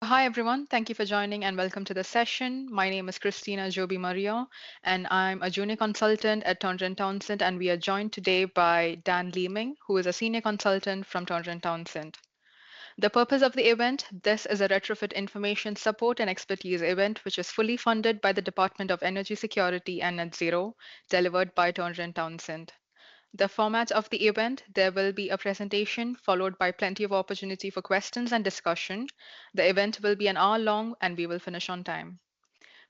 Hi, everyone. Thank you for joining and welcome to the session. My name is Christina Joby Maria, and I'm a junior consultant at Townsend Townsend. And we are joined today by Dan Leeming, who is a senior consultant from Townsend Townsend. The purpose of the event: this is a retrofit information support and expertise event, which is fully funded by the Department of Energy Security and Net Zero, delivered by Townsend Townsend. The format of the event: there will be a presentation followed by plenty of opportunity for questions and discussion. The event will be an hour long and we will finish on time.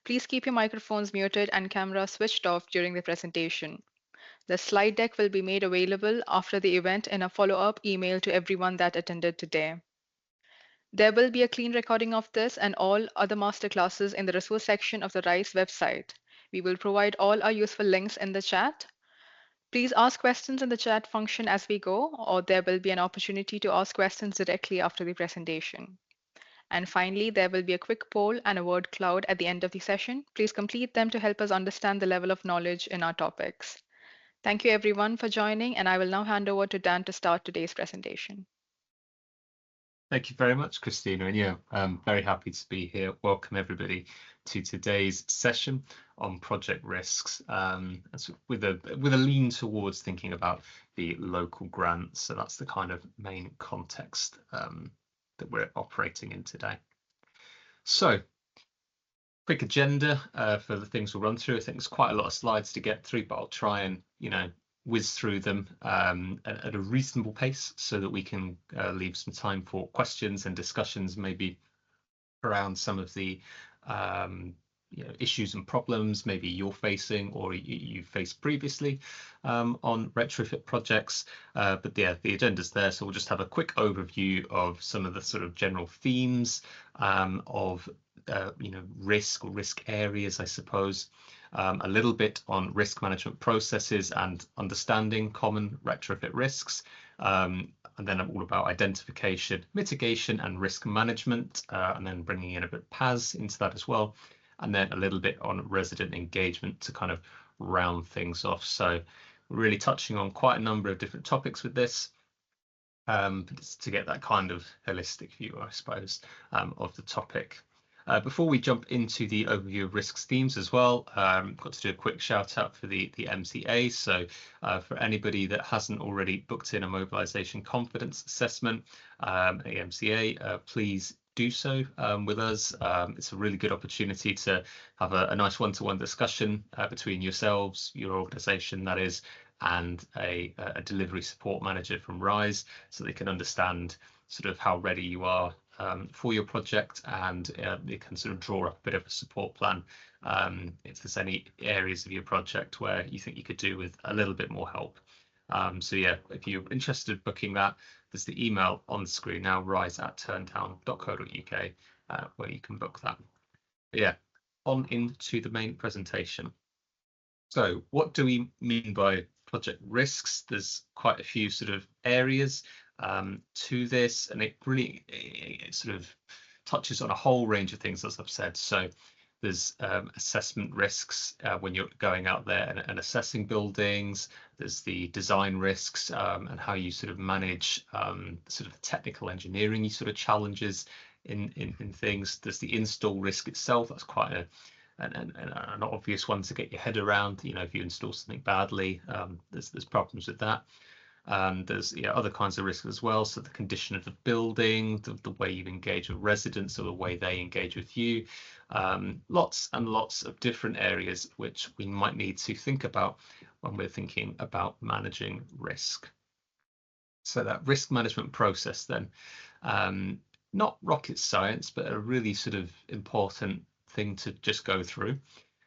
Please keep your microphones muted and camera switched off during the presentation. The slide deck will be made available after the event in a follow-up email to everyone that attended today. There will be a clean recording of this and all other masterclasses in the resource section of the RISE website. We will provide all our useful links in the chat. Please ask questions in the chat function as we go, or there will be an opportunity to ask questions directly after the presentation. And finally, there will be a quick poll and a word cloud at the end of the session. Please complete them to help us understand the level of knowledge in our topics. Thank you everyone for joining, and I will now hand over to Dan to start today's presentation. Thank you very much, Christina. And yeah, I'm very happy to be here. Welcome everybody to today's session on project risks, with a lean towards thinking about the local grants. So that's the kind of main context that we're operating in today. So, quick agenda for the things we'll run through. I think there's quite a lot of slides to get through, but I'll try and whiz through them at a reasonable pace so that we can leave some time for questions and discussions, maybe around some of the issues and problems maybe you're facing or you've faced previously on retrofit projects. But yeah, the agenda's there, so we'll just have a quick overview of some of the sort of general themes of risk or risk areas, I suppose. A little bit on risk management processes and understanding common retrofit risks. And then all about identification, mitigation, and risk management, and then bringing in a bit of PAS into that as well. And then a little bit on resident engagement to kind of round things off. So really touching on quite a number of different topics with this, to get that kind of holistic view, I suppose, of the topic. Before we jump into the overview of risks themes as well, got to do a quick shout out for the MCA. So for anybody that hasn't already booked in a mobilization confidence assessment, MCA, please do so with us. It's a really good opportunity to have a nice one-to-one discussion between yourselves, your organization that is, and a delivery support manager from RISE, so they can understand sort of how ready you are for your project, and you can sort of draw up a bit of a support plan if there's any areas of your project where you think you could do with a little bit more help. So yeah, if you're interested in booking that, there's the email on the screen now, rise@turntown.co.uk, where you can book that. But yeah, on into the main presentation. So what do we mean by project risks? There's quite a few sort of areas to this, and it sort of touches on a whole range of things, as I've said. So there's assessment risks when you're going out there and assessing buildings. There's the design risks and how you sort of manage sort of technical engineering sort of challenges in things. There's the install risk itself. That's quite an obvious one to get your head around. If you install something badly, there's problems with that. There's other kinds of risks as well. So the condition of the building, the way you engage with residents, or the way they engage with you. Lots and lots of different areas which we might need to think about when we're thinking about managing risk. So that risk management process then, not rocket science, but a really sort of important thing to just go through.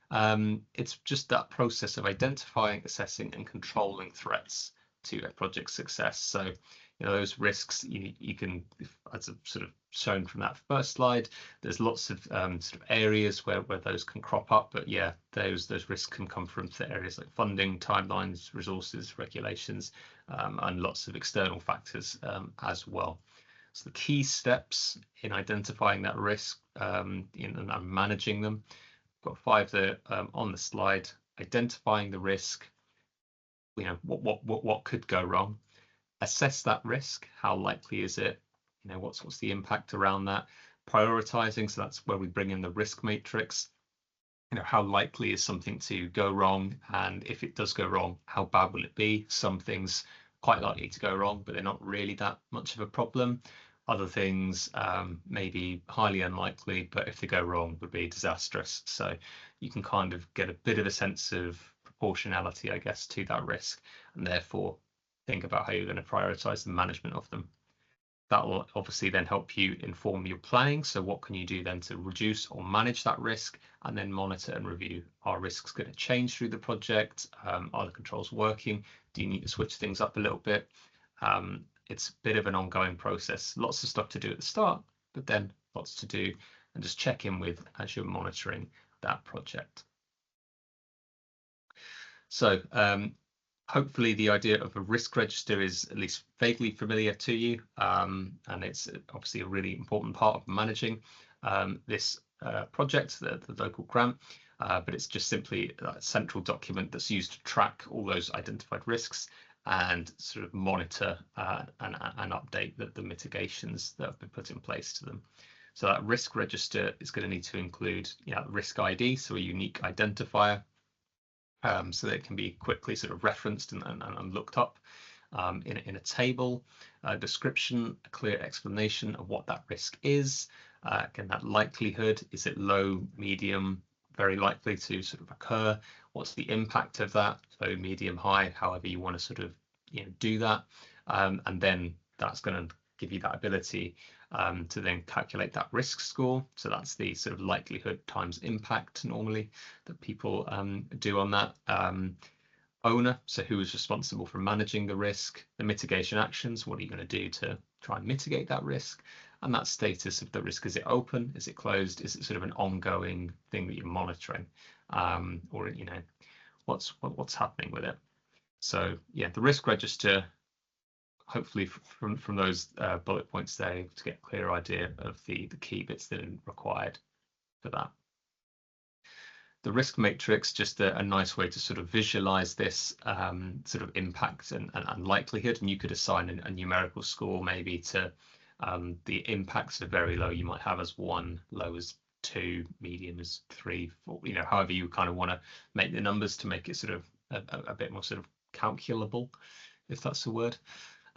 It's just that process of identifying, assessing, and controlling threats to a project success. So those risks you can, as I've sort of shown from that first slide, there's lots of sort of areas where those can crop up. But yeah, those risks can come from areas like funding, timelines, resources, regulations, and lots of external factors as well. So the key steps in identifying that risk and managing them, got 5 there on the slide. Identifying the risk, what could go wrong. Assess that risk. How likely is it? What's the impact around that? prioritizing. So that's where we bring in the risk matrix. How likely is something to go wrong? And if it does go wrong, how bad will it be? Some things quite likely to go wrong, but they're not really that much of a problem. Other things may be highly unlikely, but if they go wrong, would be disastrous. So you can kind of get a bit of a sense of proportionality, I guess, to that risk, and therefore think about how you're going to prioritize the management of them. That will obviously then help you inform your planning. So what can you do then to reduce or manage that risk, and then monitor and review, are risks going to change through the project? Are the controls working? Do you need to switch things up a little bit? It's a bit of an ongoing process. Lots of stuff to do at the start, but then lots to do, and just check in with as you're monitoring that project. So hopefully the idea of a risk register is at least vaguely familiar to you, and it's obviously a really important part of managing this project, the local grant, but it's just simply a central document that's used to track all those identified risks and sort of monitor and update the mitigations that have been put in place to them. So that risk register is going to need to include risk ID, so a unique identifier, so that it can be quickly sort of referenced and looked up in a table, description, a clear explanation of what that risk is. Again, that likelihood, is it low, medium, very likely to sort of occur? What's the impact of that? Low, medium, high, however you want to sort of do that. And then that's going to give you that ability to then calculate that risk score. So that's the sort of likelihood times impact normally that people do on that. Owner, so who is responsible for managing the risk, the mitigation actions, what are you going to do to try and mitigate that risk, and that status of the risk. Is it open? Is it closed? Is it sort of an ongoing thing that you're monitoring? Or what's happening with it? So yeah, the risk register, hopefully from those bullet points there, to get a clear idea of the key bits that are required for that. The risk matrix, just a nice way to sort of visualize this sort of impact and likelihood, and you could assign a numerical score maybe to the impacts. Of very low you might have as 1, low as 2, medium as 3, 4, however you kind of want to make the numbers to make it sort of a bit more sort of calculable, if that's a word.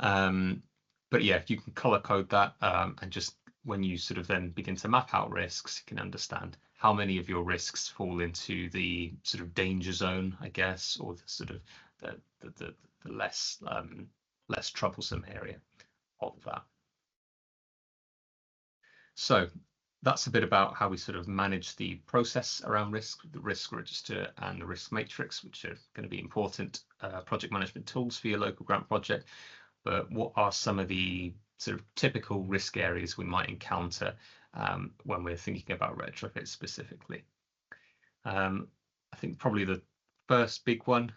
But yeah, if you can color code that, and just when you sort of then begin to map out risks, you can understand how many of your risks fall into the sort of danger zone, I guess, or the sort of the less troublesome area of that. So that's a bit about how we sort of manage the process around risk, the risk register and the risk matrix, which are going to be important project management tools for your local grant project. But what are some of the sort of typical risk areas we might encounter when we're thinking about retrofit specifically? I think probably the first big one,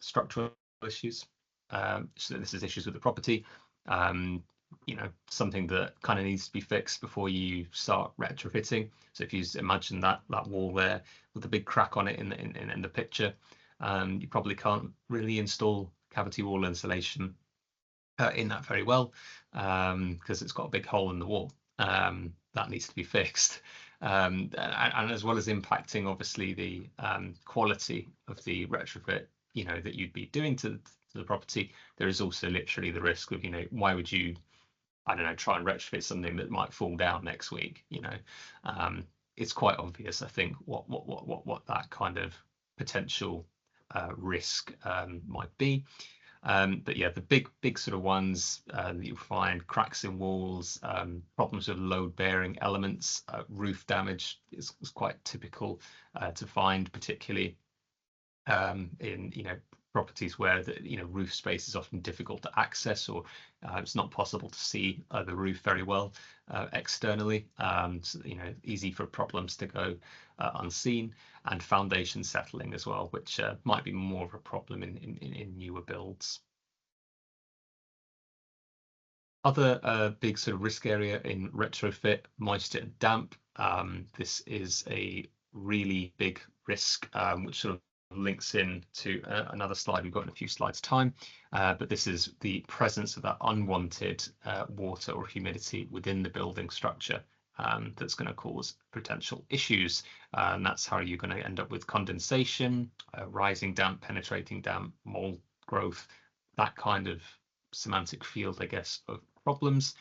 structural issues. So this is issues with the property. Something that kind of needs to be fixed before you start retrofitting. So if you imagine that wall there with the big crack on it in the picture, you probably can't really install cavity wall insulation in that very well, because it's got a big hole in the wall that needs to be fixed, and as well as impacting obviously the quality of the retrofit that you'd be doing to the property. There is also literally the risk of why would you, I don't know, try and retrofit something that might fall down next week? It's quite obvious, I think, what that kind of potential risk might be. But yeah, the big sort of ones that you'll find: cracks in walls, problems with load-bearing elements, roof damage is quite typical to find, particularly in properties where the roof space is often difficult to access, or it's not possible to see the roof very well externally. So easy for problems to go unseen, and foundation settling as well, which might be more of a problem in newer builds. Other big sort of risk area in retrofit: moisture and damp. This is a really big risk, which sort of links in to another slide we've got in a few slides time, but this is the presence of that unwanted water or humidity within the building structure that's going to cause potential issues. And that's how you're going to end up with condensation, rising damp, penetrating damp, mold growth, that kind of semantic field, I guess, of problems.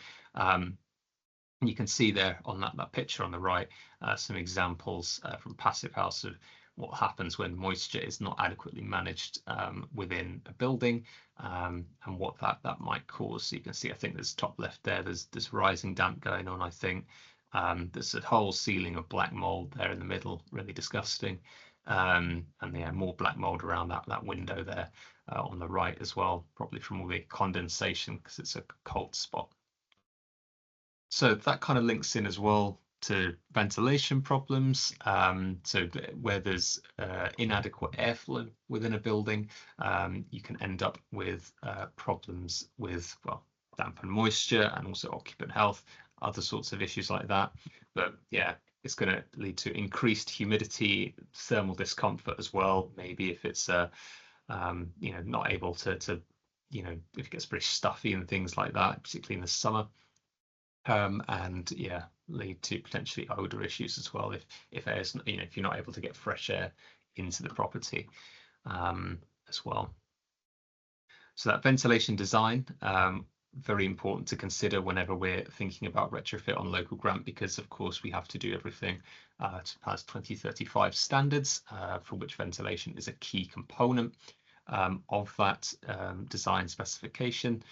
You can see there on that picture on the right some examples from Passive House of what happens when moisture is not adequately managed within a building, and what that might cause. So you can see, I think there's top left there, there's rising damp going on, I think. There's a whole ceiling of black mold there in the middle, really disgusting. And yeah, more black mold around that window there on the right as well, probably from all the condensation because it's a cold spot. So that kind of links in as well to ventilation problems. So where there's inadequate airflow within a building, you can end up with problems with, well, damp and moisture, and also occupant health, other sorts of issues like that. But yeah, it's going to lead to increased humidity, thermal discomfort as well. Maybe if it's not able to if it gets pretty stuffy and things like that, particularly in the summer. And yeah, lead to potentially odor issues as well if air's, if you're not able to get fresh air into the property as well. So that ventilation design, very important to consider whenever we're thinking about retrofit on local grant, because of course we have to do everything to pass 2035 standards, for which ventilation is a key component of that design specification.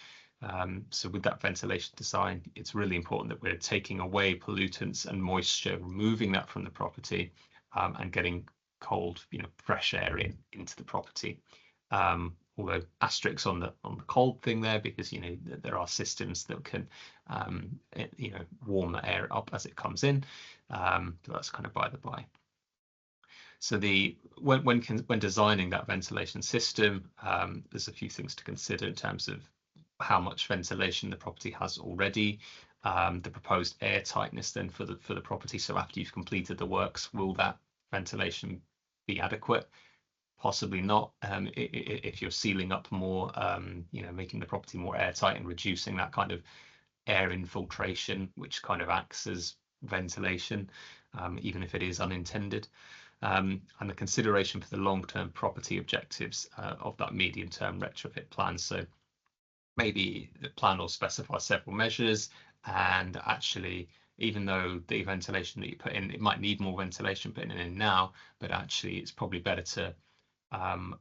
So with that ventilation design, it's really important that we're taking away pollutants and moisture, removing that from the property, and getting cold, fresh air into the property. Although asterisks on the cold thing there, because there are systems that can warm the air up as it comes in. So that's kind of by the by. So when designing that ventilation system, there's a few things to consider in terms of how much ventilation the property has already, the proposed air tightness then for the property. So after you've completed the works, will that ventilation be adequate? Possibly not. If you're sealing up more, making the property more airtight and reducing that kind of air infiltration, which kind of acts as ventilation, even if it is unintended. And the consideration for the long-term property objectives of that medium-term retrofit plan. So maybe the plan will specify several measures, and actually, even though the ventilation that you put in, it might need more ventilation putting in now, but actually it's probably better to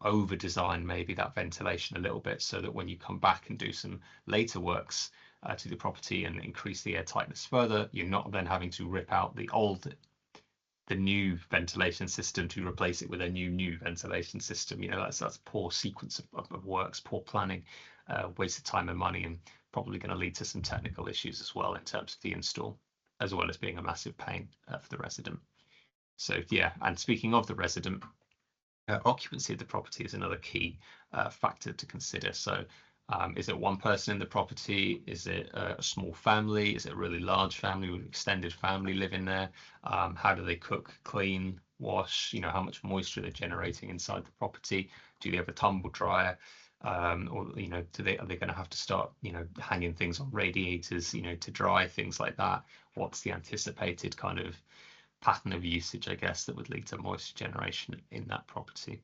over design maybe that ventilation a little bit, so that when you come back and do some later works to the property and increase the air tightness further, you're not then having to rip out the new ventilation system to replace it with a new ventilation system. That's poor sequence of works, poor planning, waste of time and money, and probably going to lead to some technical issues as well in terms of the install, as well as being a massive pain for the resident. So yeah, and speaking of the resident, occupancy of the property is another key factor to consider. So is it one person in the property? Is it a small family? Is it a really large family with extended family living there? How do they cook, clean, wash? How much moisture they're generating inside the property? Do they have a tumble dryer? Or are they going to have to start hanging things on radiators to dry, things like that? What's the anticipated kind of pattern of usage, I guess, that would lead to moisture generation in that property?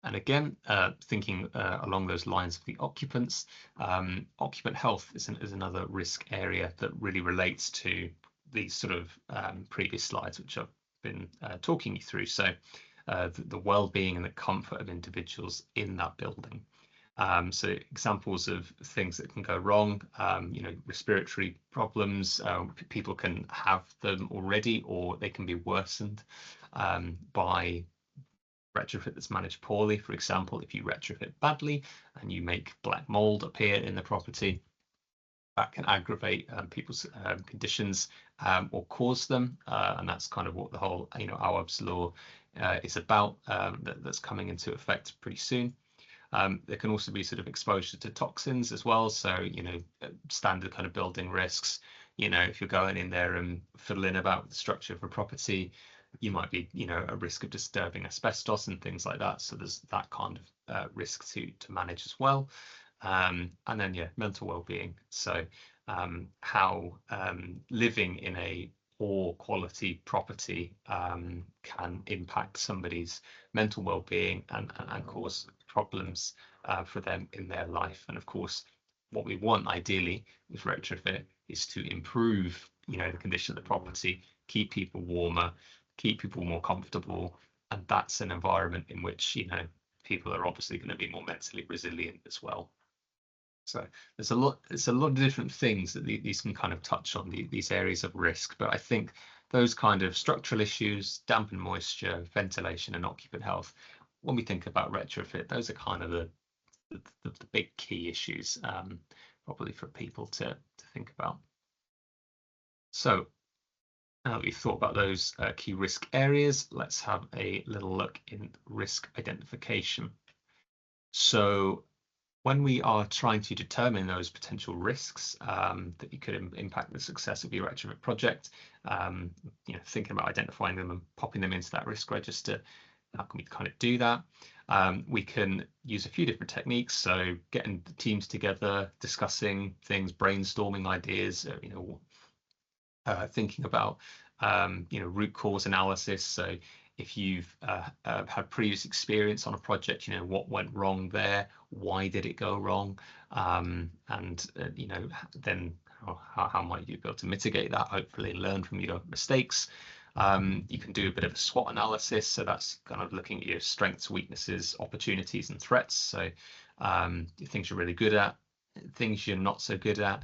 And again, thinking along those lines of the occupants, occupant health is another risk area that really relates to these sort of previous slides, which I've been talking you through. So the well-being and the comfort of individuals in that building. So examples of things that can go wrong, respiratory problems, people can have them already, or they can be worsened by retrofit that's managed poorly. For example, if you retrofit badly and you make black mold appear in the property, that can aggravate people's conditions or cause them, and that's kind of what the whole Awab's law is about, that's coming into effect pretty soon. There can also be sort of exposure to toxins as well. So, standard kind of building risks. If you're going in there and fiddling about with the structure of a property, you might be, at risk of disturbing asbestos and things like that. So there's that kind of risk to manage as well. And then, yeah, mental well-being. So how living in a poor quality property can impact somebody's mental well-being and cause problems for them in their life. And of course, what we want ideally with retrofit is to improve, the condition of the property, keep people warmer, keep people more comfortable, and that's an environment in which, people are obviously going to be more mentally resilient as well. So it's a lot of different things that these can kind of touch on, these areas of risk. But I think those kind of structural issues, damp and moisture, ventilation, and occupant health, when we think about retrofit, those are kind of the big key issues, probably for people to think about. So now that we've thought about those key risk areas, let's have a little look in risk identification. So when we are trying to determine those potential risks that you could impact the success of your retrofit project, thinking about identifying them and popping them into that risk register, how can we kind of do that? We can use a few different techniques. So getting the teams together, discussing things, brainstorming ideas, thinking about root cause analysis. So if you've had previous experience on a project, what went wrong there, why did it go wrong, and then how might you be able to mitigate that, hopefully learn from your mistakes. You can do a bit of a SWOT analysis, so that's kind of looking at your strengths, weaknesses, opportunities, and threats. So things you're really good at, things you're not so good at,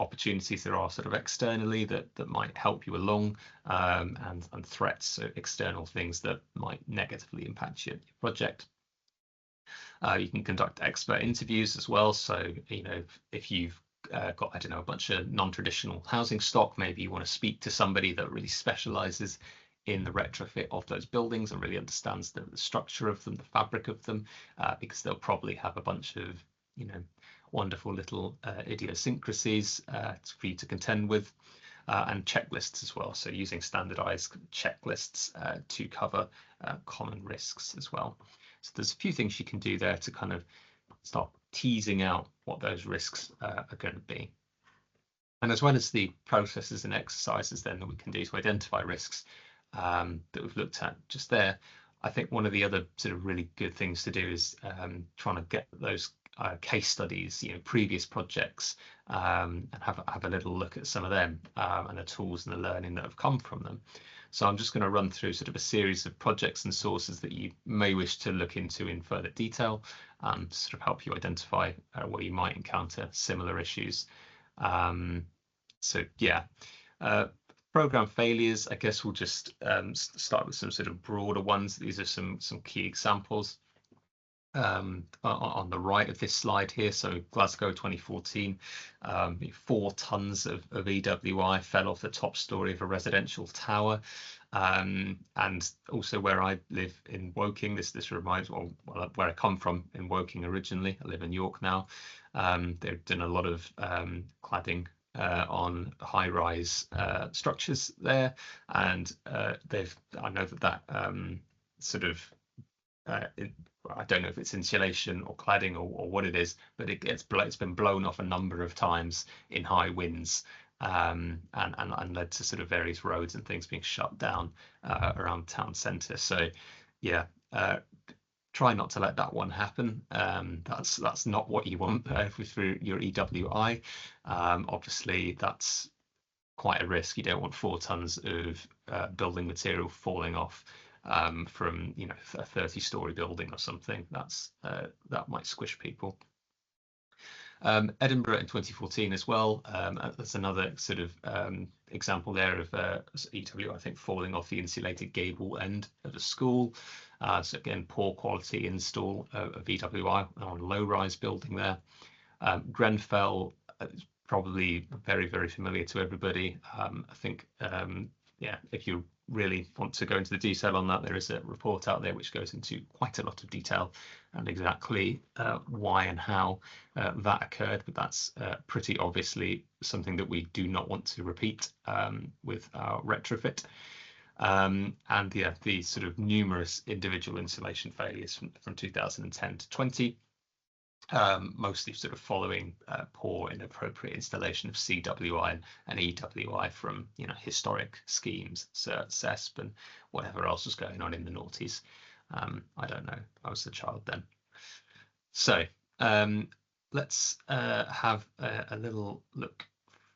opportunities that are sort of externally that might help you along, and threats, so external things that might negatively impact your project. You can conduct expert interviews as well. So if you've got, I don't know, a bunch of non-traditional housing stock, maybe you want to speak to somebody that really specializes in the retrofit of those buildings and really understands the structure of them, the fabric of them, because they'll probably have a bunch of wonderful little idiosyncrasies for you to contend with, and checklists as well. So using standardized checklists to cover common risks as well. So there's a few things you can do there to kind of start teasing out what those risks are going to be. And as well as the processes and exercises then that we can do to identify risks that we've looked at just there, I think one of the other sort of really good things to do is trying to get those case studies, previous projects, and have a little look at some of them and the tools and the learning that have come from them. So I'm just going to run through sort of a series of projects and sources that you may wish to look into in further detail, to sort of help you identify where you might encounter similar issues. So yeah, program failures, I guess we'll just start with some sort of broader ones. These are some key examples. On the right of this slide here, so Glasgow 2014, 4 tons of EWI fell off the top story of a residential tower, and also where I live in Woking, this reminds me, well, where I come from in Woking originally. I live in York now. They've done a lot of cladding on high-rise structures there, and I know that sort of I don't know if it's insulation or cladding or what it is, but it's been blown off a number of times in high winds, and led to sort of various roads and things being shut down around town centre. So yeah, try not to let that one happen. That's not what you want through your EWI. Obviously, that's quite a risk. You don't want 4 tons of building material falling off from a 30-story building or something. That might squish people. Edinburgh in 2014 as well. That's another sort of example there of EW, I think, falling off the insulated gable end of a school. So again, poor quality install of EWI on a low-rise building there. Grenfell is probably very, very familiar to everybody. I think, yeah, if you really want to go into the detail on that, there is a report out there which goes into quite a lot of detail and exactly why and how that occurred. But that's pretty obviously something that we do not want to repeat with our retrofit. And yeah, the sort of numerous individual insulation failures from 2010 to 20. mostly sort of following poor, inappropriate installation of CWI and EWI from historic schemes, CERT, CESP, and whatever else was going on in the noughties. I don't know. I was a child then. So let's have a little look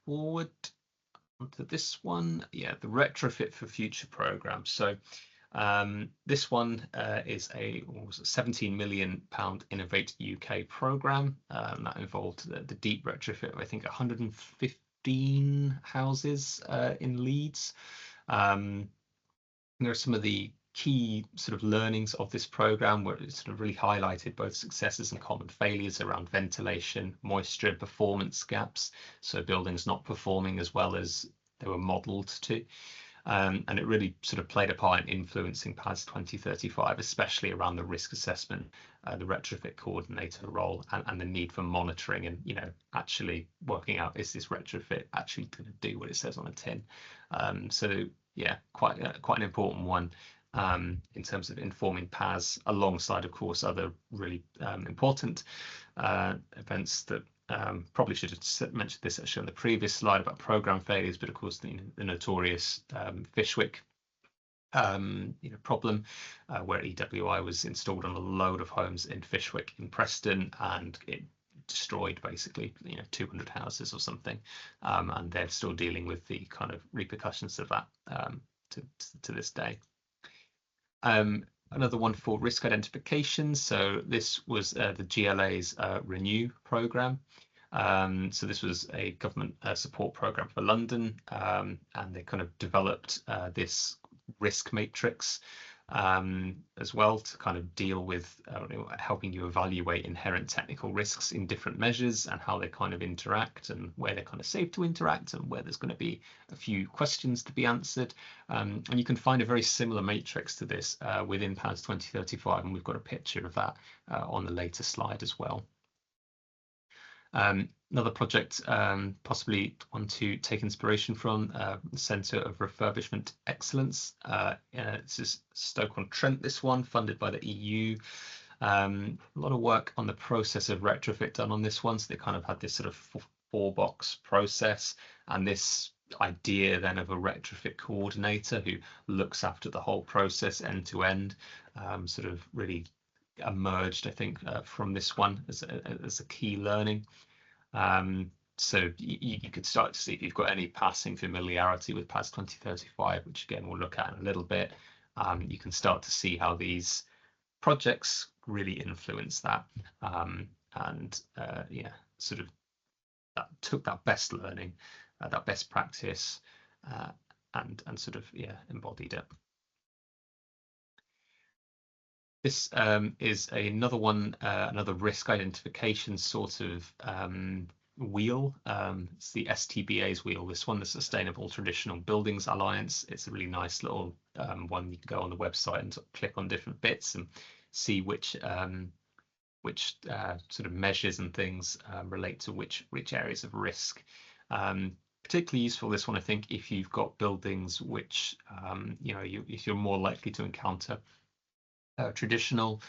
forward to this one. Yeah, the retrofit for future program. So this one is a £17 million Innovate UK program that involved the deep retrofit of, I think, 115 houses in Leeds. There are some of the key sort of learnings of this program where it sort of really highlighted both successes and common failures around ventilation, moisture, performance gaps. So buildings not performing as well as they were modelled to. And it really sort of played a part in influencing PAS 2035, especially around the risk assessment, the retrofit coordinator role, and the need for monitoring and actually working out, is this retrofit actually going to do what it says on a tin? So yeah, quite an important one in terms of informing PAS, alongside, of course, other really important events that probably should have mentioned this actually on the previous slide about program failures, but of course the notorious Fishwick problem where EWI was installed on a load of homes in Fishwick in Preston, and it destroyed basically 200 houses or something, and they're still dealing with the kind of repercussions of that to this day. Another one for risk identification. So this was the GLA's Renew program. So this was a government support program for London, and they kind of developed this risk matrix as well to kind of deal with helping you evaluate inherent technical risks in different measures and how they kind of interact and where they're kind of safe to interact and where there's going to be a few questions to be answered. And you can find a very similar matrix to this within PAS 2035, and we've got a picture of that on the later slide as well. Another project, possibly one to take inspiration from, the Centre of Refurbishment Excellence. This is Stoke-on-Trent, this one, funded by the EU. A lot of work on the process of retrofit done on this one. So they kind of had this sort of four-box process, and this idea then of a retrofit coordinator who looks after the whole process end to end, sort of really emerged, I think, from this one as a key learning. So you could start to see, if you've got any passing familiarity with PAS 2035, which again we'll look at in a little bit, you can start to see how these projects really influence that, and yeah, sort of took that best learning, that best practice, and sort of embodied it. This is another one, another risk identification sort of wheel. It's the STBA's wheel, this one, the Sustainable Traditional Buildings Alliance. It's a really nice little one. You can go on the website and sort of click on different bits and see which sort of measures and things relate to which areas of risk. Particularly useful, this one, I think, if you've got buildings which if you're more likely to encounter traditional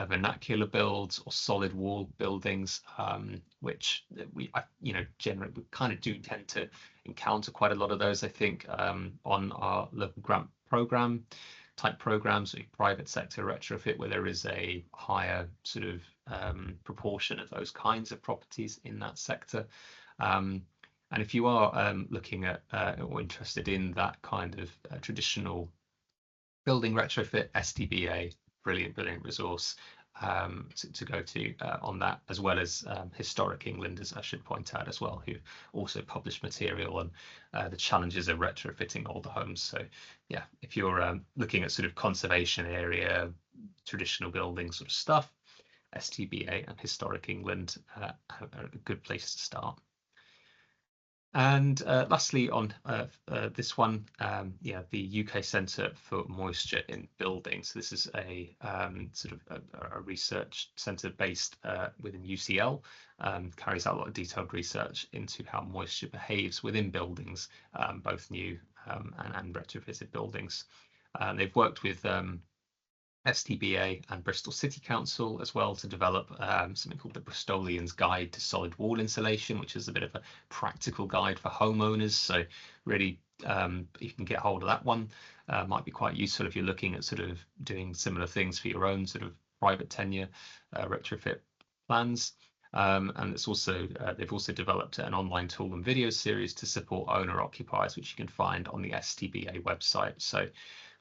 vernacular builds or solid wall buildings, which we generally we kind of do tend to encounter quite a lot of those, I think, on our local grant program type programs, private sector retrofit, where there is a higher sort of proportion of those kinds of properties in that sector. And if you are looking at or interested in that kind of traditional building retrofit, STBA, brilliant resource to go to on that, as well as Historic England, as I should point out as well, who also published material on the challenges of retrofitting older homes. So yeah, if you're looking at sort of conservation area, traditional building sort of stuff, STBA and Historic England are a good place to start. And lastly, on this one, the UK Centre for Moisture in Buildings. So this is a sort of a research centre based within UCL, carries out a lot of detailed research into how moisture behaves within buildings, both new and retrofitted buildings. They've worked with STBA and Bristol City Council as well to develop something called the Bristolian's Guide to Solid Wall Insulation, which is a bit of a practical guide for homeowners. So really, you can get hold of that one. Might be quite useful if you're looking at sort of doing similar things for your own sort of private tenure retrofit plans. And it's also they've also developed an online tool and video series to support owner occupiers, which you can find on the STBA website. So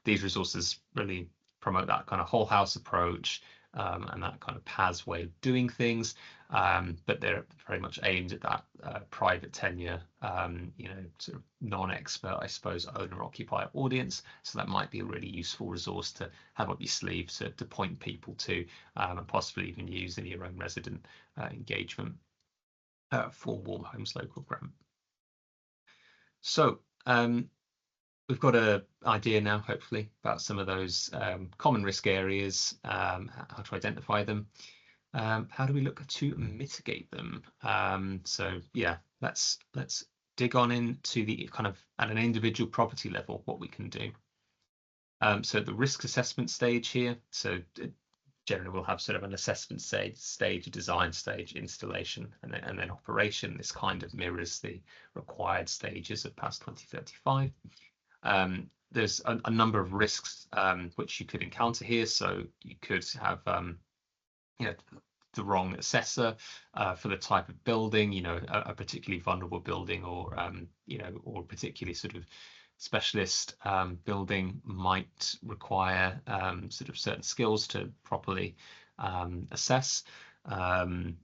these resources really promote that kind of whole house approach and that kind of PAS way of doing things, but they're very much aimed at that private tenure, sort of non-expert, I suppose, owner-occupier audience. So that might be a really useful resource to have up your sleeve to point people to, and possibly even use in your own resident engagement for Warm Homes Local Grant. So we've got an idea now, hopefully, about some of those common risk areas, how to identify them. How do we look to mitigate them? So yeah, let's dig on into the kind of at an individual property level what we can do. So the risk assessment stage here. So generally we'll have sort of an assessment stage, a design stage, installation, and then operation. This kind of mirrors the required stages of PAS 2035. There's a number of risks which you could encounter here. So you could have, the wrong assessor for the type of building, a particularly vulnerable building, or or particularly sort of specialist building might require sort of certain skills to properly assess.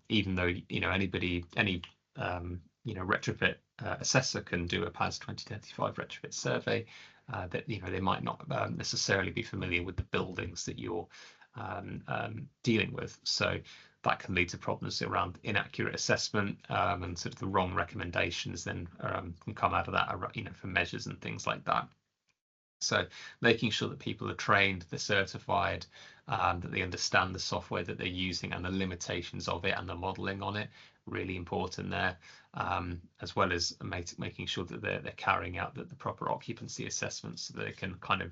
Even though any retrofit assessor can do a PAS 2035 retrofit survey, that they might not necessarily be familiar with the buildings that you're dealing with. So that can lead to problems around inaccurate assessment, and sort of the wrong recommendations then can come out of that, for measures and things like that. So making sure that people are trained, they're certified, that they understand the software that they're using and the limitations of it and the modeling on it, really important there, as well as making sure that they're carrying out the proper occupancy assessments so that they can kind of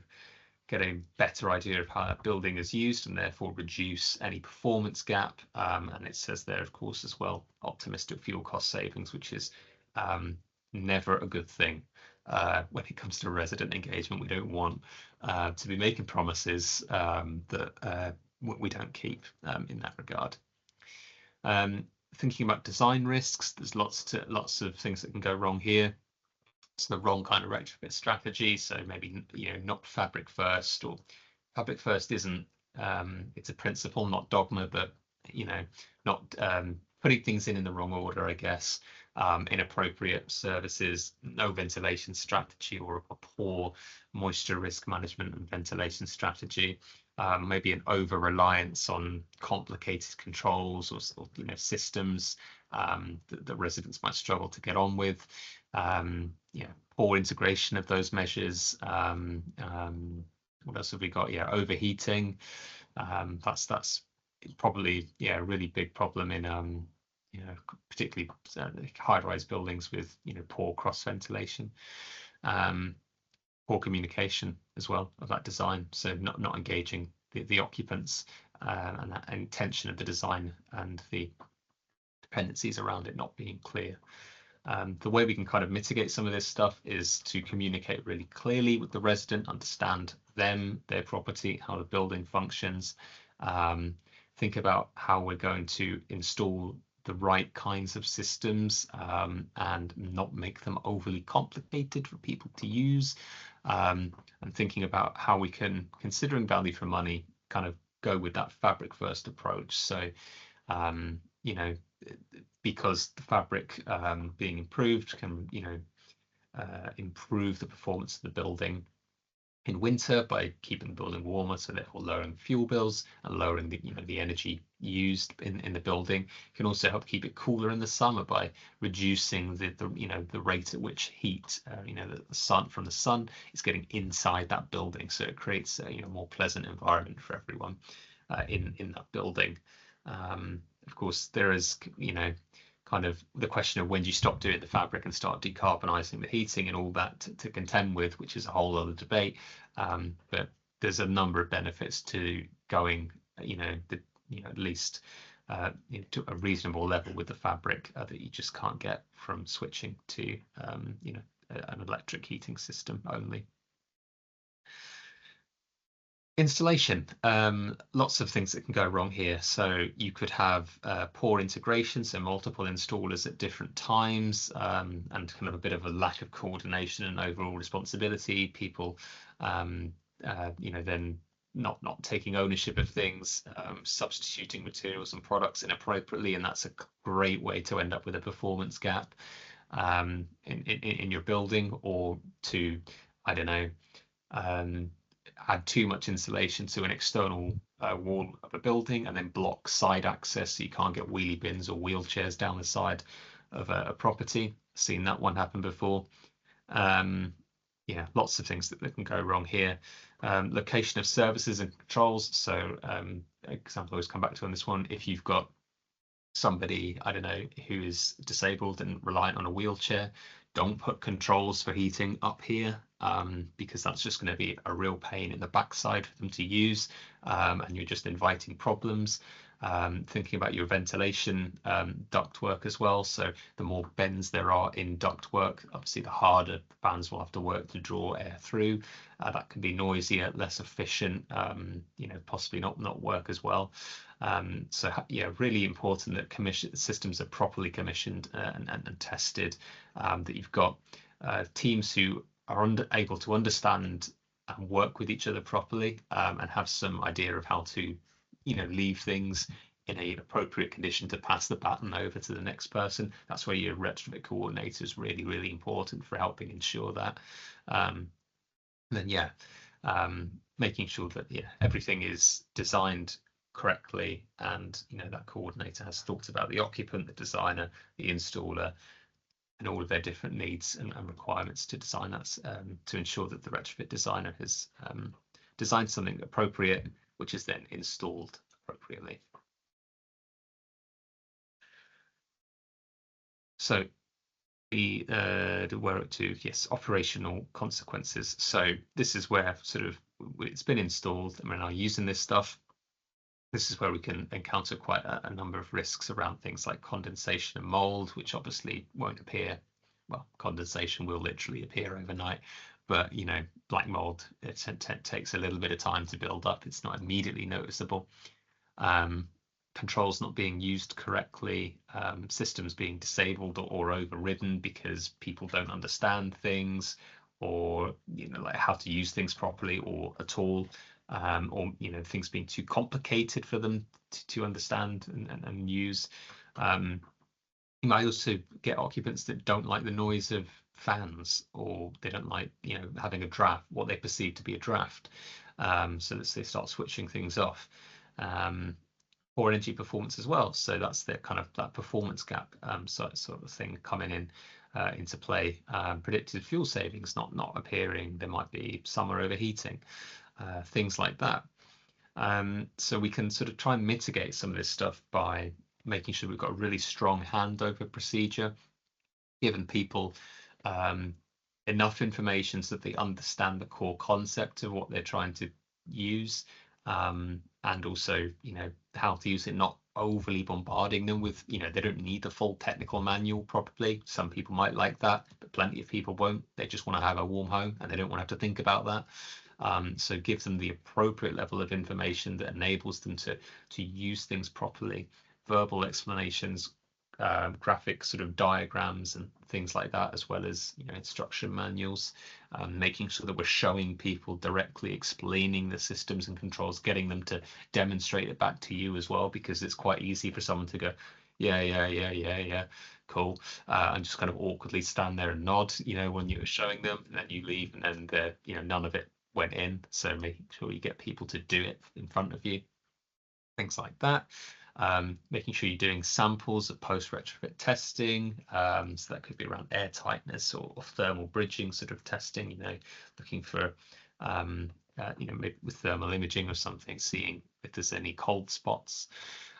get a better idea of how that building is used and therefore reduce any performance gap. And it says there, of course, as well, optimistic fuel cost savings, which is never a good thing. When it comes to resident engagement, we don't want to be making promises that we don't keep in that regard. Thinking about design risks, there's lots of things that can go wrong here. So the wrong kind of retrofit strategy. So maybe not fabric first, or fabric first isn't. It's a principle, not dogma, but not putting things in the wrong order, I guess. Inappropriate services, no ventilation strategy, or a poor moisture risk management and ventilation strategy. Maybe an over reliance on complicated controls or systems that residents might struggle to get on with. Poor integration of those measures. What else have we got? Overheating. That's probably a really big problem in particularly high-rise buildings with poor cross ventilation. Poor communication as well of that design, so not engaging the occupants, and that intention of the design and the dependencies around it not being clear. The way we can kind of mitigate some of this stuff is to communicate really clearly with the resident, understand them, their property, how the building functions, think about how we're going to install the right kinds of systems, and not make them overly complicated for people to use, and thinking about how we can, considering value for money, kind of go with that fabric first approach. So because the fabric being improved can improve the performance of the building in winter by keeping the building warmer, so therefore lowering fuel bills and lowering the energy used in the building. It can also help keep it cooler in the summer by reducing the rate at which heat the sun from the sun is getting inside that building, so it creates a more pleasant environment for everyone in that building. Of course, there is kind of the question of when do you stop doing the fabric and start decarbonising the heating and all that to contend with, which is a whole other debate. But there's a number of benefits to going, at least to a reasonable level with the fabric that you just can't get from switching to an electric heating system only. Installation, lots of things that can go wrong here. So you could have poor integration, so multiple installers at different times, and kind of a bit of a lack of coordination and overall responsibility. People, then not taking ownership of things, substituting materials and products inappropriately, and that's a great way to end up with a performance gap in your building, or to, I don't know, add too much insulation to an external wall of a building and then block side access, so you can't get wheelie bins or wheelchairs down the side of a property. Seen that one happen before. Lots of things that can go wrong here. Location of services and controls. So example I always come back to on this one, if you've got somebody, I don't know, who is disabled and reliant on a wheelchair, don't put controls for heating up here, because that's just going to be a real pain in the backside for them to use, and you're just inviting problems. Thinking about your ventilation ductwork as well. So the more bends there are in ductwork, obviously the harder fans will have to work to draw air through. That can be noisier, less efficient, possibly not work as well. So yeah, really important that systems are properly commissioned and tested, that you've got teams who are able to understand and work with each other properly, and have some idea of how to leave things in an appropriate condition to pass the baton over to the next person. That's where your retrofit coordinator is really, really important for helping ensure that. Making sure that everything is designed correctly, and that coordinator has thought about the occupant, the designer, the installer, and all of their different needs and requirements to design that, to ensure that the retrofit designer has designed something appropriate, which is then installed appropriately. So we're up to, yes, operational consequences. So this is where sort of it's been installed and we're now using this stuff. This is where we can encounter quite a number of risks around things like condensation and mold, which obviously won't appear. Well, condensation will literally appear overnight, but black mold, it takes a little bit of time to build up. It's not immediately noticeable. Controls not being used correctly, systems being disabled or overridden because people don't understand things, or like how to use things properly or at all, or things being too complicated for them to understand and use. You might also get occupants that don't like the noise of fans, or they don't like having a draft, what they perceive to be a draft, so that they start switching things off. Poor energy performance as well, so that's the kind of that performance gap, sort of thing coming into play. Predicted fuel savings not appearing. There might be summer overheating, things like that. So we can sort of try and mitigate some of this stuff by making sure we've got a really strong handover procedure, giving people enough information so that they understand the core concept of what they're trying to use, and also how to use it, not overly bombarding them with they don't need the full technical manual probably. Some people might like that, but plenty of people won't. They just want to have a warm home and they don't want to have to think about that. So give them the appropriate level of information that enables them to use things properly. Verbal explanations, graphic sort of diagrams and things like that, as well as instruction manuals, making sure that we're showing people directly, explaining the systems and controls, getting them to demonstrate it back to you as well, because it's quite easy for someone to go, yeah, cool, and just kind of awkwardly stand there and nod when you're showing them, and then you leave, and then none of it went in. So making sure you get people to do it in front of you, things like that. Making sure you're doing samples of post-retrofit testing, so that could be around air tightness or thermal bridging sort of testing, looking for maybe with thermal imaging or something, seeing if there's any cold spots.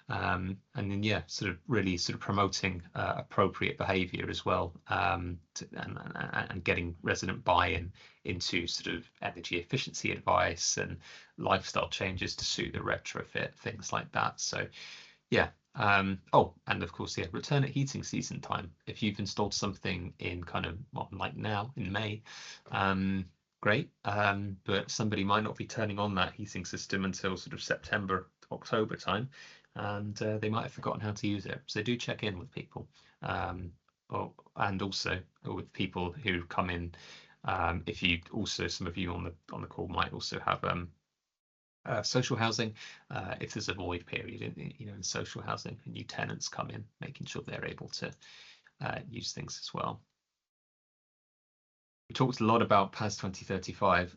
And then yeah, sort of really sort of promoting appropriate behaviour as well, and getting resident buy-in into sort of energy efficiency advice and lifestyle changes to suit the retrofit, things like that. So yeah. Oh, and of course, yeah, return at heating season time. If you've installed something in kind of, well, like now in May, great. But somebody might not be turning on that heating system until sort of September, October time, and they might have forgotten how to use it. So do check in with people, and also with people who come in. If you also, some of you on the call might also have social housing. If there's a void period in social housing, and new tenants come in, making sure they're able to use things as well. We talked a lot about PAS 2035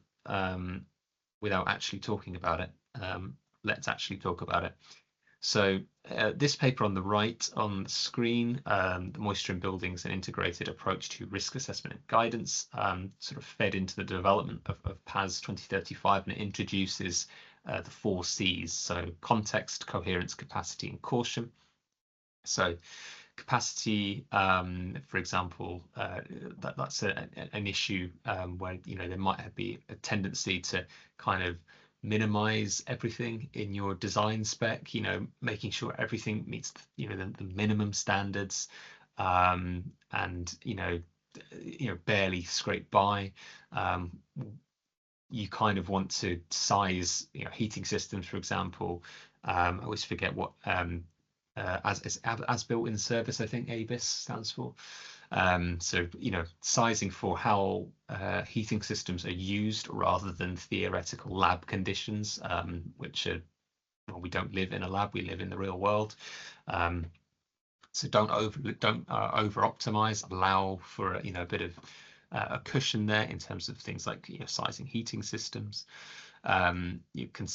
without actually talking about it. Let's actually talk about it. So this paper on the right on the screen, the Moisture in Buildings, an Integrated Approach to Risk Assessment and Guidance, sort of fed into the development of PAS 2035, and it introduces the 4 C's, so context, coherence, capacity, and caution. So capacity, for example, that's an issue where there might be a tendency to kind of minimize everything in your design spec, making sure everything meets the minimum standards, and barely scrape by. You kind of want to size heating systems, for example. I always forget what as built in service, I think ABIS stands for. So sizing for how heating systems are used rather than theoretical lab conditions, which are, well, we don't live in a lab, we live in the real world. So don't over optimize, allow for a bit of a cushion there in terms of things like sizing heating systems. You can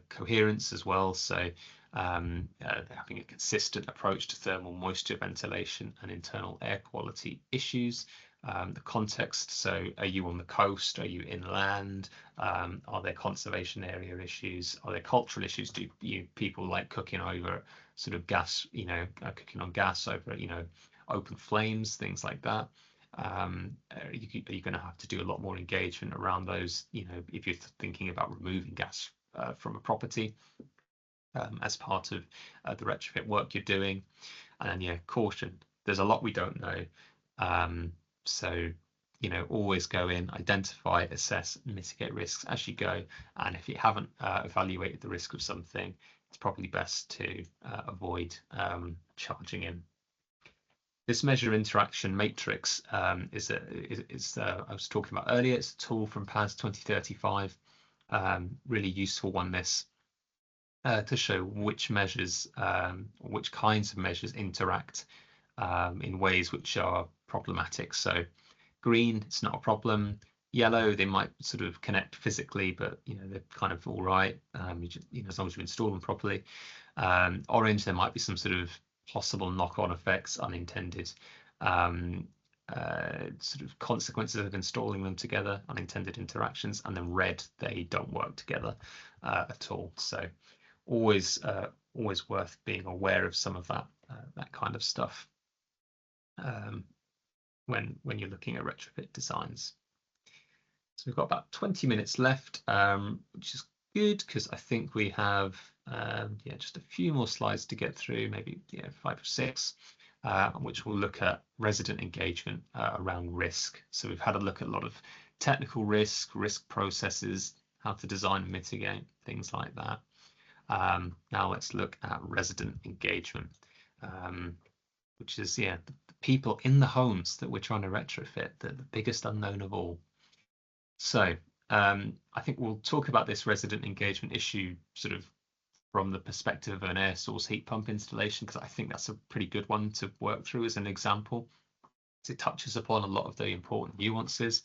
coherence as well, so having a consistent approach to thermal, moisture, ventilation, and internal air quality issues. The context, so are you on the coast, are you inland, are there conservation area issues, are there cultural issues, do people like cooking over sort of gas, cooking on gas over open flames, things like that. You're going to have to do a lot more engagement around those, if you're thinking about removing gas from a property as part of the retrofit work you're doing. And yeah, caution, there's a lot we don't know. So always go in, identify, assess, mitigate risks as you go. And if you haven't evaluated the risk of something, it's probably best to avoid charging in. This measure interaction matrix is I was talking about earlier. It's a tool from PAS 2035, really useful one, this, to show which measures, which kinds of measures interact in ways which are problematic. So green, it's not a problem. Yellow, they might sort of connect physically, but they're kind of all right, as long as you install them properly. Orange, there might be some sort of possible knock-on effects, unintended sort of consequences of installing them together, unintended interactions. And then red, they don't work together at all. So always worth being aware of some of that kind of stuff when you're looking at retrofit designs. So we've got about 20 minutes left, which is good because I think we have just a few more slides to get through, maybe 5 or 6, which will look at resident engagement around risk. So we've had a look at a lot of technical risk processes, how to design and mitigate, things like that. Now let's look at resident engagement, which is the people in the homes that we're trying to retrofit, the biggest unknown of all. So I think we'll talk about this resident engagement issue sort of from the perspective of an air source heat pump installation, because I think that's a pretty good one to work through as an example. It touches upon a lot of the important nuances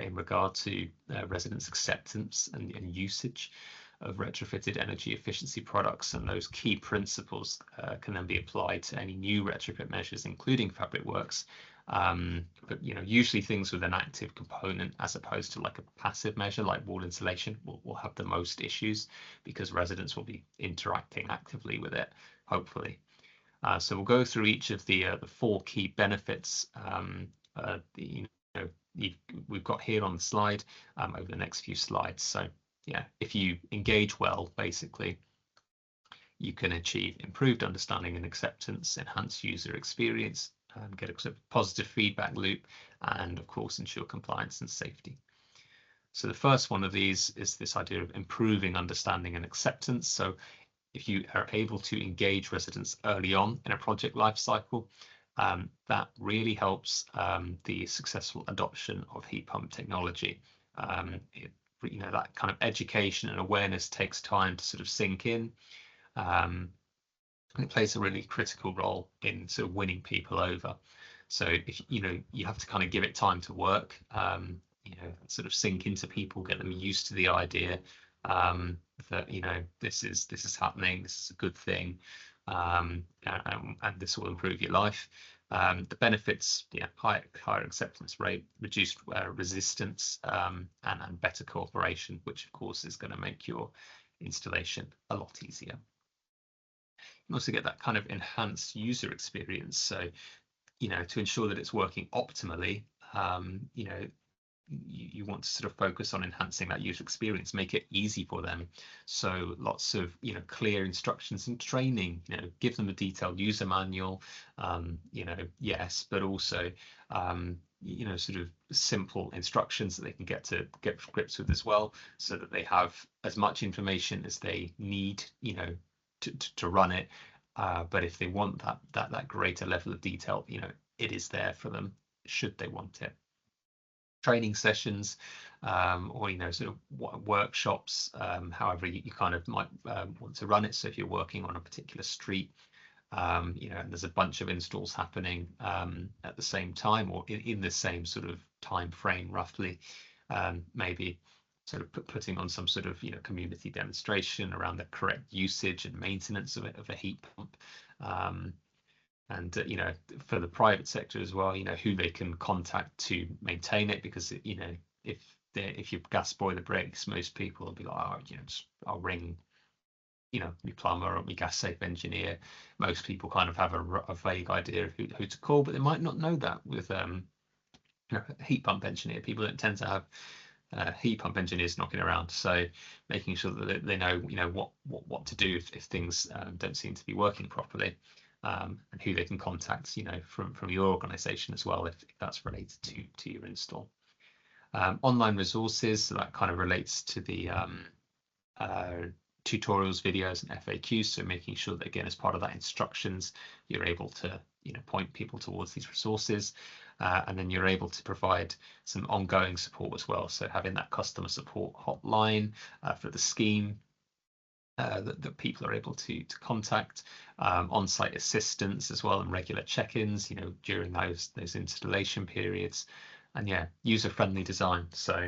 in regard to residents' acceptance and usage of retrofitted energy efficiency products, and those key principles can then be applied to any new retrofit measures, including fabric works, But usually things with an active component as opposed to like a passive measure like wall insulation will have the most issues, because residents will be interacting actively with it, hopefully. So we'll go through each of the 4 key benefits we've got here on the slide over the next few slides. So yeah, if you engage well, basically, you can achieve improved understanding and acceptance, enhance user experience, get a sort of positive feedback loop, and of course ensure compliance and safety. So the first one of these is this idea of improving understanding and acceptance. So if you are able to engage residents early on in a project lifecycle, that really helps the successful adoption of heat pump technology. That kind of education and awareness takes time to sort of sink in. It plays a really critical role in sort of winning people over. So if you have to kind of give it time to work, sort of sink into people, get them used to the idea that this is happening, this is a good thing, and this will improve your life. The benefits, higher acceptance rate, reduced resistance, and better cooperation, which of course is going to make your installation a lot easier. You also get that kind of enhanced user experience. So, to ensure that it's working optimally, you want to sort of focus on enhancing that user experience, make it easy for them. So lots of clear instructions and training, give them a detailed user manual, yes, but also sort of simple instructions that they can get to grips with as well, so that they have as much information as they need to run it, but if they want that greater level of detail, it is there for them should they want it. Training sessions, or sort of workshops, however you kind of might want to run it. So if you're working on a particular street, and there's a bunch of installs happening at the same time, or in the same sort of time frame roughly, maybe sort of putting on some sort of community demonstration around the correct usage and maintenance of a heat pump. And for the private sector as well, who they can contact to maintain it, because if your gas boiler breaks, most people will be like, oh, I'll ring my plumber or my gas safe engineer. Most people kind of have a vague idea of who to call, but they might not know that with heat pump engineer. People don't tend to have heat pump engineers knocking around, so making sure that they know what to do if things don't seem to be working properly, and who they can contact from your organization as well if that's related to your install. Online resources, so that kind of relates to the tutorials, videos, and FAQs. So making sure that, again, as part of that instructions, you're able to point people towards these resources, and then you're able to provide some ongoing support as well. So having that customer support hotline for the scheme that people are able to contact, on-site assistance as well, and regular check-ins during those installation periods, and user-friendly design. So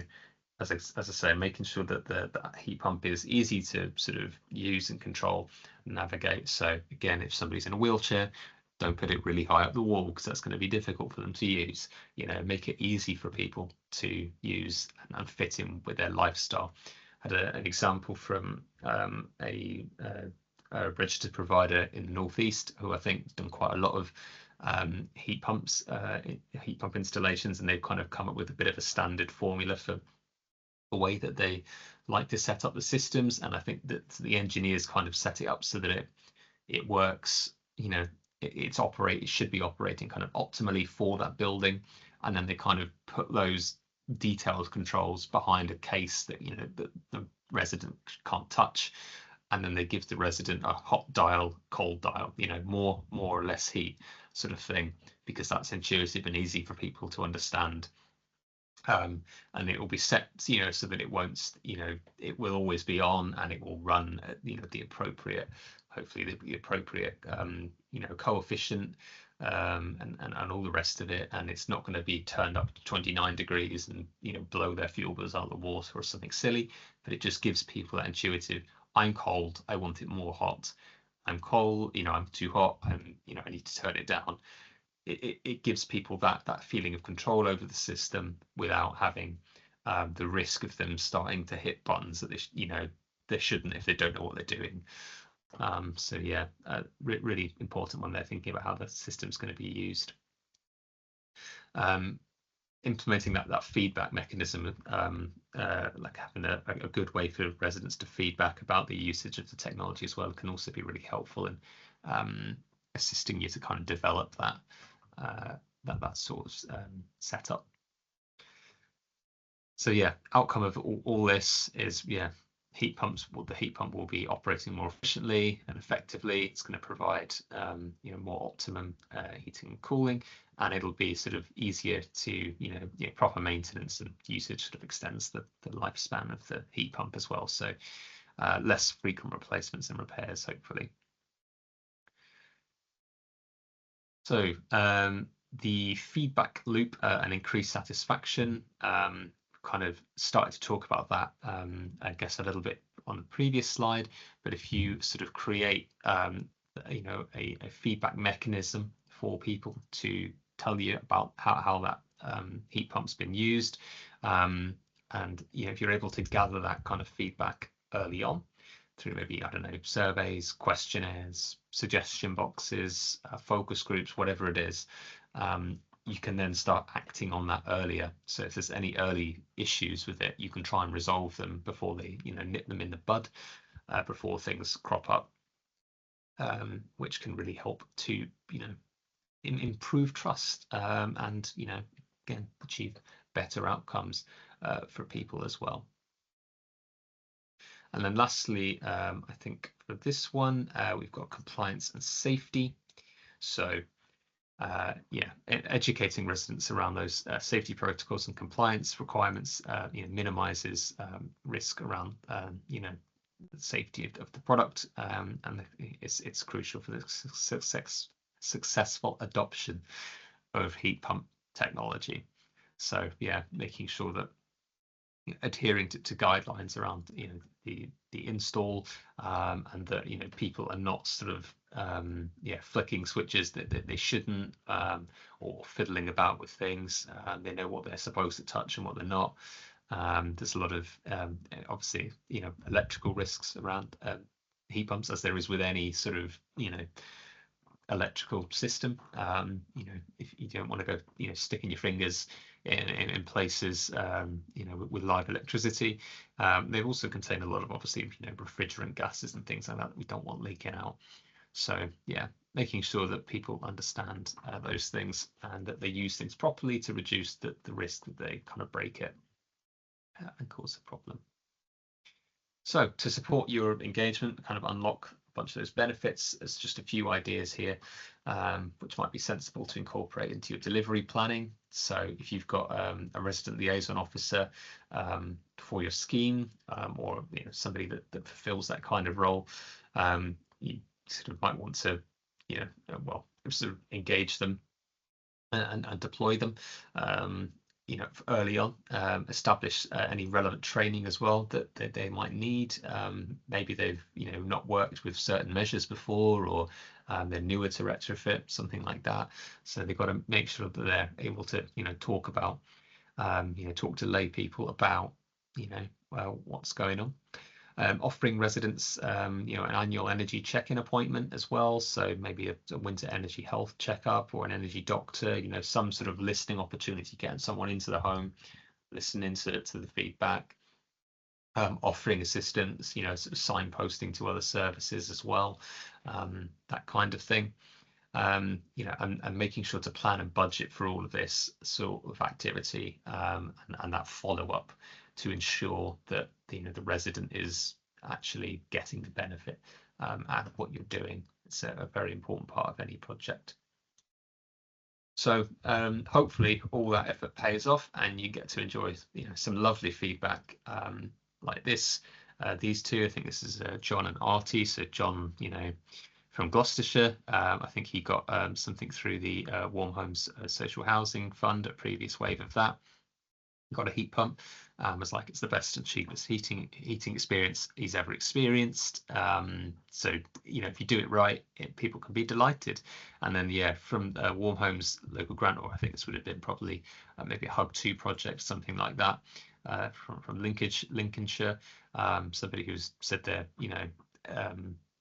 as I say, making sure that the heat pump is easy to sort of use and control and navigate. So again, if somebody's in a wheelchair, don't put it really high up the wall, because that's going to be difficult for them to use. Make it easy for people to use and fit in with their lifestyle. I had an example from a registered provider in the Northeast, who I think has done quite a lot of heat pump installations, and they've kind of come up with a bit of a standard formula for the way that they like to set up the systems. And I think that the engineers kind of set it up so that it works, it should be operating kind of optimally for that building, and then they kind of put those detailed controls behind a case that that the resident can't touch, and then they give the resident a hot dial, cold dial, more or less heat sort of thing, because that's intuitive and easy for people to understand. And it will be set so that it won't, it will always be on, and it will run at the appropriate, hopefully the appropriate coefficient, and all the rest of it, and it's not going to be turned up to 29 degrees and blow their fuel bills out of the water or something silly. But it just gives people that intuitive, I'm cold, I want it more hot. I'm cold, I'm too hot, I need to turn it down. it gives people that feeling of control over the system without having the risk of them starting to hit buttons that they shouldn't if they don't know what they're doing. So yeah, really important when they're thinking about how the system's going to be used. Implementing that feedback mechanism, like having a good way for residents to feedback about the usage of the technology as well, can also be really helpful in assisting you to kind of develop that sort of setup. So yeah, outcome of all this is heat pumps. The heat pump will be operating more efficiently and effectively. It's going to provide more optimum heating and cooling, and it'll be sort of easier to proper maintenance and usage sort of extends the lifespan of the heat pump as well. So less frequent replacements and repairs, hopefully. So the feedback loop and increased satisfaction. Kind of started to talk about that, I guess, a little bit on the previous slide. But if you sort of create, a feedback mechanism for people to tell you about how that heat pump's been used, and if you're able to gather that kind of feedback early on through maybe, I don't know, surveys, questionnaires, suggestion boxes, focus groups, whatever it is, you can then start acting on that earlier. So if there's any early issues with it, you can try and resolve them before they, nip them in the bud, before things crop up, which can really help to, improve trust, and, again, achieve better outcomes for people as well. And then lastly, I think for this one, we've got compliance and safety. So educating residents around those safety protocols and compliance requirements, minimizes risk around, the safety of the product, and it's crucial for the successful adoption of heat pump technology. So yeah, making sure that adhering to guidelines around the install, and that people are not sort of flicking switches that they shouldn't, or fiddling about with things. They know what they're supposed to touch and what they're not. There's a lot of obviously electrical risks around heat pumps, as there is with any sort of electrical system. If you don't want to go sticking your fingers in places with live electricity. They also contain a lot of obviously refrigerant gases and things like that we don't want leaking out. So yeah, making sure that people understand those things and that they use things properly to reduce the risk that they kind of break it and cause a problem. So to support your engagement, kind of unlock a bunch of those benefits, there's just a few ideas here, which might be sensible to incorporate into your delivery planning. So if you've got a resident liaison officer for your scheme, or somebody that fulfills that kind of role, you sort of might want to, sort of engage them and deploy them, early on. Establish any relevant training as well that they might need. Maybe they've not worked with certain measures before, or they're newer to retrofit, something like that. So they've got to make sure that they're able to talk about talk to lay people about what's going on. Offering residents an annual energy check-in appointment as well, so maybe a winter energy health checkup or an energy doctor, some sort of listening opportunity, getting someone into the home, listening to the feedback. Offering assistance, sort of signposting to other services as well, that kind of thing. And making sure to plan and budget for all of this sort of activity, and that follow-up to ensure that the resident is actually getting the benefit out of what you're doing. It's a very important part of any project. So hopefully all that effort pays off and you get to enjoy some lovely feedback like this. These two, I think this is John and Artie. So John, from Gloucestershire, I think he got something through the Warm Homes Social Housing Fund, a previous wave of that. got a heat pump. It's like it's the best and cheapest heating experience he's ever experienced. So if you do it right, people can be delighted. And then from Warm Homes local grant, or I think this would have been probably maybe a Hub 2 project, something like that, from Lincolnshire. Somebody who's said there,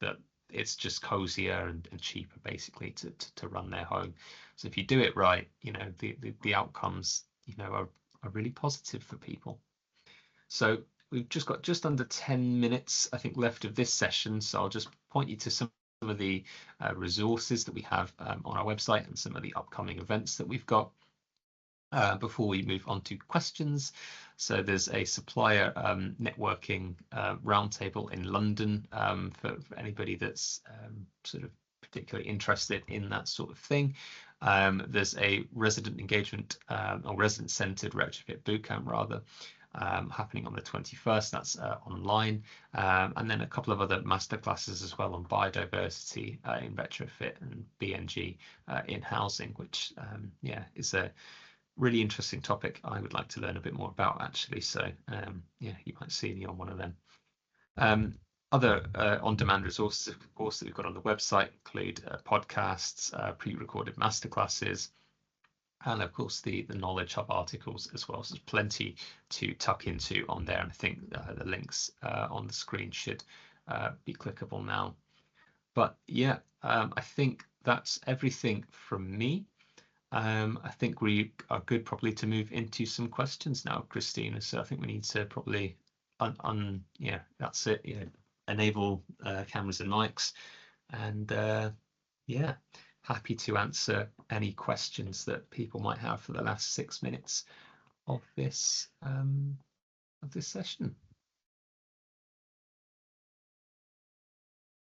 that it's just cozier and cheaper basically to run their home. So if you do it right, the outcomes are really positive for people. So we've just got just under 10 minutes, I think, left of this session. So I'll just point you to some of the resources that we have on our website and some of the upcoming events that we've got before we move on to questions. So there's a supplier networking roundtable in London for anybody that's sort of particularly interested in that sort of thing. There's a resident engagement or resident-centered retrofit bootcamp rather happening on the 21st. That's online, and then a couple of other masterclasses as well on biodiversity in retrofit and BNG in housing, which is a really interesting topic I would like to learn a bit more about actually. So you might see me on one of them. Other on-demand resources, of course, that we've got on the website include podcasts, pre-recorded masterclasses, and of course the Knowledge Hub articles as well. So there's plenty to tuck into on there, and I think the links on the screen should be clickable now. But I think that's everything from me. I think we are good probably to move into some questions now, Christina. So I think we need to probably that's it. Enable cameras and mics, and happy to answer any questions that people might have for the last 6 minutes of this session.